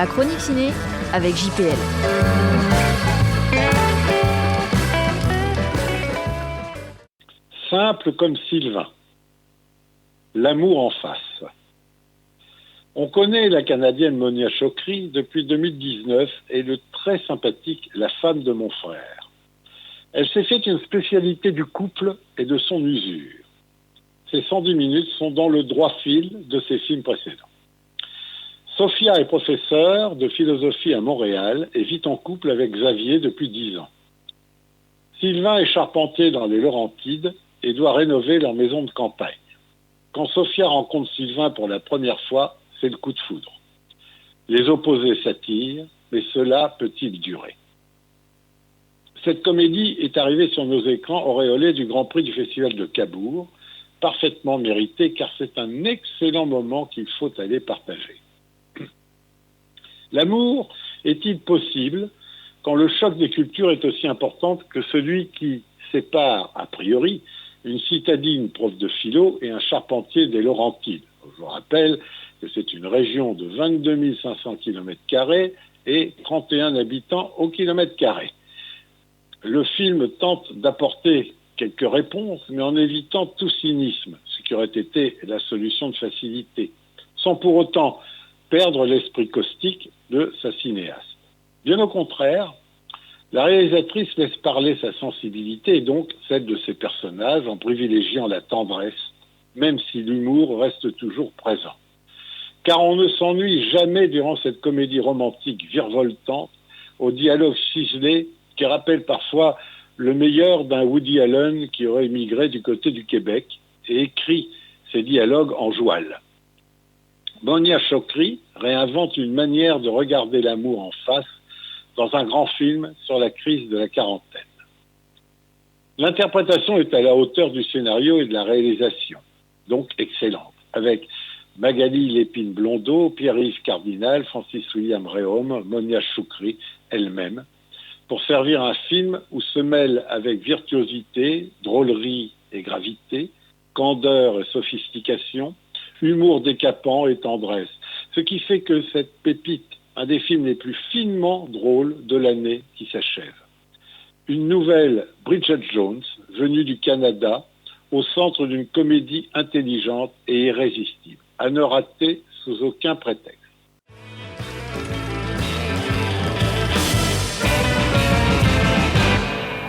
La chronique ciné avec JPL. Simple comme Sylvain. L'amour en face. On connaît la Canadienne Monia Chokri depuis 2019 et le très sympathique La femme de mon frère. Elle s'est fait une spécialité du couple et de son usure. Ces 110 minutes sont dans le droit fil de ses films précédents. Sophia est professeure de philosophie à Montréal et vit en couple avec Xavier depuis 10 ans. Sylvain est charpentier dans les Laurentides et doit rénover leur maison de campagne. Quand Sophia rencontre Sylvain pour la première fois, c'est le coup de foudre. Les opposés s'attirent, mais cela peut-il durer? Cette comédie est arrivée sur nos écrans auréolée du Grand Prix du Festival de Cabourg, parfaitement mérité car c'est un excellent moment qu'il faut aller partager. L'amour est-il possible quand le choc des cultures est aussi important que celui qui sépare, a priori, une citadine prof de philo et un charpentier des Laurentides? Je vous rappelle que c'est une région de 22 500 km² et 31 habitants au kilomètre carré. Le film tente d'apporter quelques réponses, mais en évitant tout cynisme, ce qui aurait été la solution de facilité, sans pour autant perdre l'esprit caustique de sa cinéaste. Bien au contraire, la réalisatrice laisse parler sa sensibilité et donc celle de ses personnages en privilégiant la tendresse, même si l'humour reste toujours présent. Car on ne s'ennuie jamais durant cette comédie romantique virevoltante, au dialogue ciselé qui rappelle parfois le meilleur d'un Woody Allen qui aurait émigré du côté du Québec et écrit ses dialogues en joual. Monia Chokri réinvente une manière de regarder l'amour en face dans un grand film sur la crise de la quarantaine. L'interprétation est à la hauteur du scénario et de la réalisation, donc excellente, avec Magali Lépine-Blondeau, Pierre-Yves Cardinal, Francis William Réaume, Monia Chokri elle-même, pour servir un film où se mêlent avec virtuosité, drôlerie et gravité, candeur et sophistication, humour décapant et tendresse. Ce qui fait que cette pépite, un des films les plus finement drôles de l'année qui s'achève. Une nouvelle Bridget Jones, venue du Canada, au centre d'une comédie intelligente et irrésistible, à ne rater sous aucun prétexte.